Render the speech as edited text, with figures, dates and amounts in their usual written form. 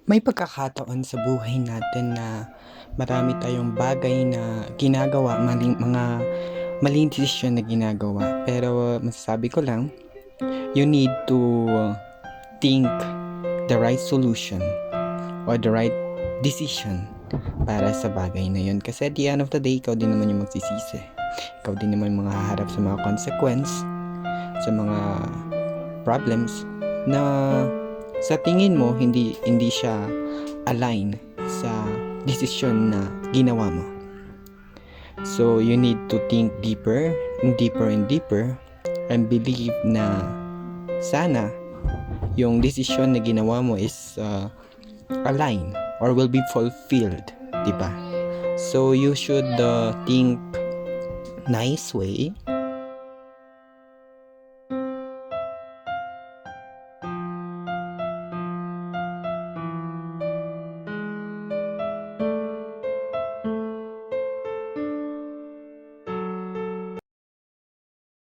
May pagkakataon sa buhay natin na marami tayong bagay na ginagawa, mga maling desisyon na ginagawa. Pero masasabi ko lang, you need to think the right solution or the right decision para sa bagay na yun. Kasi at the end of the day, ikaw din naman yung magsisisi. Ikaw din naman yung haharap sa mga consequence, sa mga problems na sa tingin mo hindi siya align sa desisyon na ginawa mo. So you need to think deeper and deeper and deeper and believe na sana yung desisyon na ginawa mo is align or will be fulfilled, diba? So you should think nice way